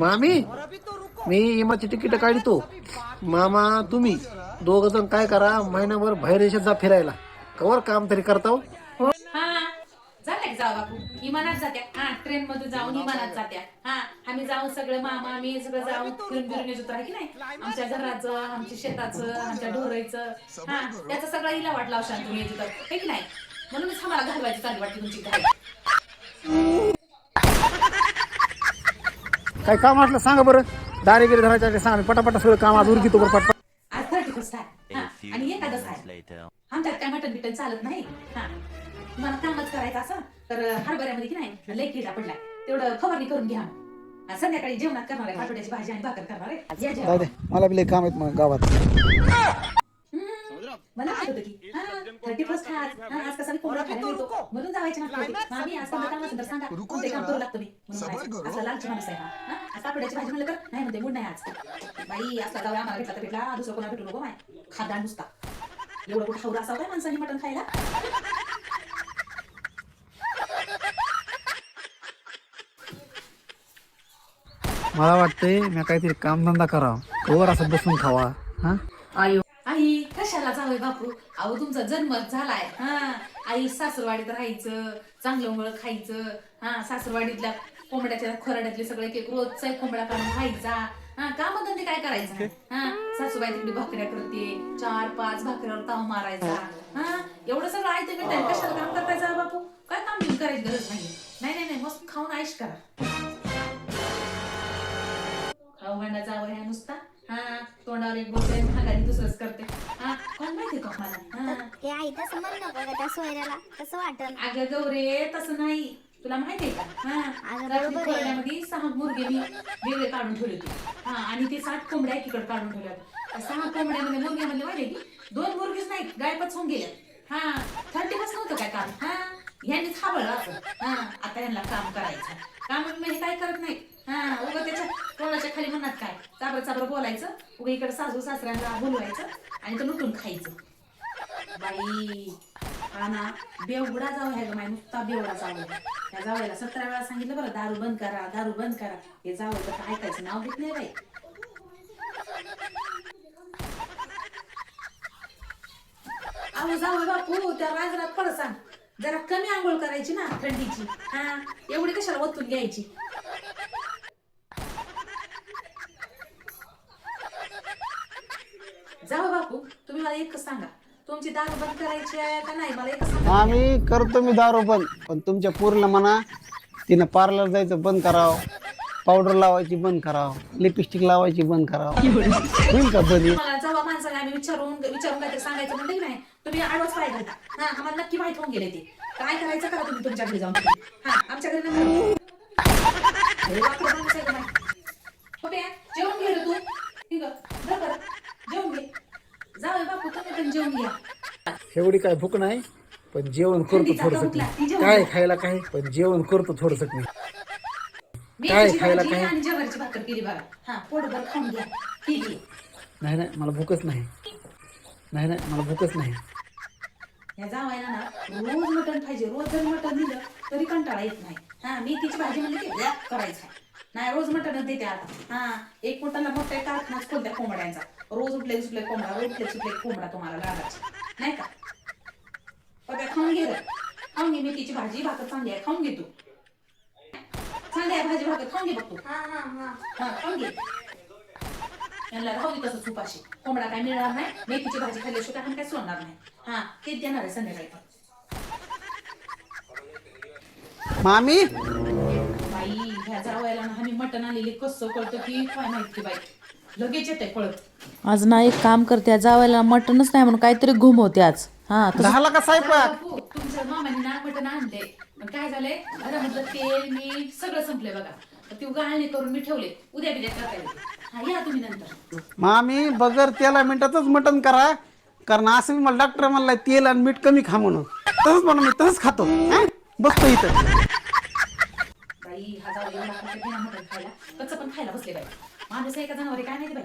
मामी मी इमाची तिकीट काढतो. मामा तुम्ही दोघ जण काय करा, महिनाभर बाहेर देशात जा फिरायला. कवर काम तरी करता हो. हा झालं जाऊ बापू विमानात जात्या. हा ट्रेन मधून जाऊन विमानात जात्या. हा आम्ही जाऊन सगळं मामा मी सगळं जाऊन फिरून फिरून येत होतो की नाही. आमच्या घराचं आमच्या शेताचं आमच्या ढोरायचं हा त्याचं सगळं हिला वाट लावशान तुम्ही येत होतं हे की नाही. म्हणूनच आम्हाला घालवायची चालली वाटते तुमची घाई. काय काम असलं सांगा बरं. दारेगिरी धरायच्या सांगा, पटापटा सगळं काम आज उरकितो बरं पटपट. आज 31 आहे हा आणि एकादश आहे. आमच्यात काय मटण बिटन चालत नाही. हा तुम्हाला कामच करायचं असं तर हरभऱ्यामध्ये की नाही लई किडा पडलाय तेवढं फवारणी करून घ्या. संध्याकाळी जेवणात करणार आहे भाकड्याची भाजी आणि भाकर करणार आहे. या जाऊ दे, मला बी लय काम आहेत मग गावात. मला माहित होतं की 31 आज कसा मी कोंबडा खायला मिळतो म्हणून जावायचे ना. आम्ही आज कोणतं काम असेल तर सांगा कोणते काम करू लागतो मी म्हणून असला लालची माणूस आहे हा. आज पापड्याची भाजी म्हणलं तर नाही म्हणते मूड नाही आज बाई. असला जाऊया आम्हाला भेटला तर भेटला दुसरं कोणा भेटू नको माय खादा नुसता. एवढं कुठं हवरा असावं काय माणसाने मटण खायला. मला वाटतंय मी काहीतरी कामधंदा करावा, कवर असं बसून खावा. हा आई कशाला जावय बापू. अहो तुमचा जन्मच झालाय. हा आई सासरवाडीत राहायचं चांगलं मुळ खायचं. हा सासरवाडीतल्या कोंबड्याच्या खोराड्यातले सगळे एक रोजचा एक कोंबडा काढून खायचा. हा कामधंदे काय करायचं. हा सासूबाई तिकडे भाकऱ्या करते 4-5 भाकऱ्यावर ताव मारायचा. हा एवढं सगळं आहे ते भेटायला कशाला काम करतायचं बापू. काय काम बिम करायची गरज नाही. नाही नाही नाही मस्त खाऊन आयश करा. खाऊ भांडा जावं ह्या नुसता. हा तोंडावर एक बोलते हाताने दुसरंच करते. हा कोण माहिती का मला. ते आई तसं म्हण नको का त्या सोयऱ्याला कसं वाटल. अगं गौरे तसं नाही तुला माहितीये का. खोरड्यामध्ये 6 मुर्गे मी वेगळे काढून ठेवले होते. हा आणि ते 7 कोंबड्या एकीकडे काढून ठेवल्या होत्या. 6 कोंबड्यामध्ये मुर्ग्यामध्ये माहितीये की 2 मुर्गीच नाही गायपच होऊन गेल्या. हा 30 नव्हतं काय काम. हा ह्यांनी थांबलं असं. हा आता यांना काम करायचं. काम म्हणजे काय करत नाही. हा उगा त्याच्या तोंडाच्या खाली म्हणत काय चाबर चाबर बोलायचं. उगा इकडे सासू सासऱ्यांना बोलवायचं आणि तो लुटून खायचं. बाई हा ना बेवडा जाऊ ह्या ग माय नुसता बेवडा जाऊ. त्या जावयाला 17 वेळा सांगितलं बरं दारू बंद करा दारू बंद करा. हे जावं तर ऐकायचं नाव घेत नाही बाई. अहो जाऊ बापू त्या राजरात परत सांग जरा कमी आंघोळ करायची ना थंडीची. हा एवढी कशाला ओतून घ्यायची. जाऊ बापू तुम्ही मला एकच सांगा तुमची दारू बंद करायची आहे का नाही मला एकच सांगा. आम्ही करतो मी दारू बंद, पण तुमच्या पोरीला म्हणा तिनं पार्लर जायचं बंद करावं, पावडर लावायची बंद करावं, लिपस्टिक लावायची बंद करावं. होईल का बंद. मला जेव्हा माणसाला आम्ही विचारून काहीतरी सांगायचं म्हणलं की नाही तुम्ही आडवच पाय घालता. हा आम्हाला नक्की माहित होऊन गेले ते काय करायचं करा तुम्ही तुमच्या घरी जाऊन. हा आमच्या घरी नाही जेवण घे रे तू. ठीक आहे जेवण घे जाऊ बापू तुम्ही पण जेवण घ्या. एवढी काय भूक नाही पण जेवण करतो थोडस. काय खायला काय पण जेवण करतो थोडस. मी काय खायला काय आणि जेवणाची भाकर केली बघा. हा पोटभर खाऊन घ्या. ठीक आहे. नाही नाही मला भूकच नाही. नाही नाही मला भूकच नाही. या जावायला ना रोज मटण पाहिजे. रोज जरी मटण दिलं तरी कंटाळा येत नाही. हा मी तिची भाजी म्हणली की करायचं नाही रोज मटणच देते आता. हा एक मोठ्याला मोठ्या कारखानाच कोणत्या कोंबड्यांचा रोज उठले सुटले कोंबडा उठले सुटले कोंबडा तुम्हाला लागायची नाही का. पप्या खाऊन घे खाऊन घे मी तिची भाजी भाकर चांगली आहे खाऊन घे तू. चांगली आहे भाजी भाकर खाऊन घे बघ तू. हा खाऊन घे. यांना राहू दे तसंच उपाशी. कोंबडा काय मिळणार नाही. मेथीची भाजी खाल्ल्याशिवाय काय सोडणार नाही. हा तेच देणार आहे संध्याकाळी. मामी बाई ह्या जावयाला ना आम्ही मटण आलेले कसं कळतं की काय माहिती बाई लगेच येते पळत. आज ना एक काम करते जावायला मटणच नाही म्हणून काहीतरी घुमवते आज. हा झाला का स्वयंपाक. तुमच्या मामाने ना मटण आणले पण काय झालंय घरामधलं तेल मीठ सगळं संपलंय बघा. ती गाळणी करून मी ठेवले उद्या बिद्या करता येईल. हा या तुम्ही नंतर. मामी बगर तेला मिनिटातच मटण करा, कारण असं मी मला डॉक्टर म्हणलाय तेल आणि मीठ कमी खा म्हणून. तसंच म्हणून मी तसंच खातो. बसतो इथं. बाई हा जाऊ मटण खायला कच्चं पण खायला बसले बाई. माणूस एका जनावरे काय नाही बाई.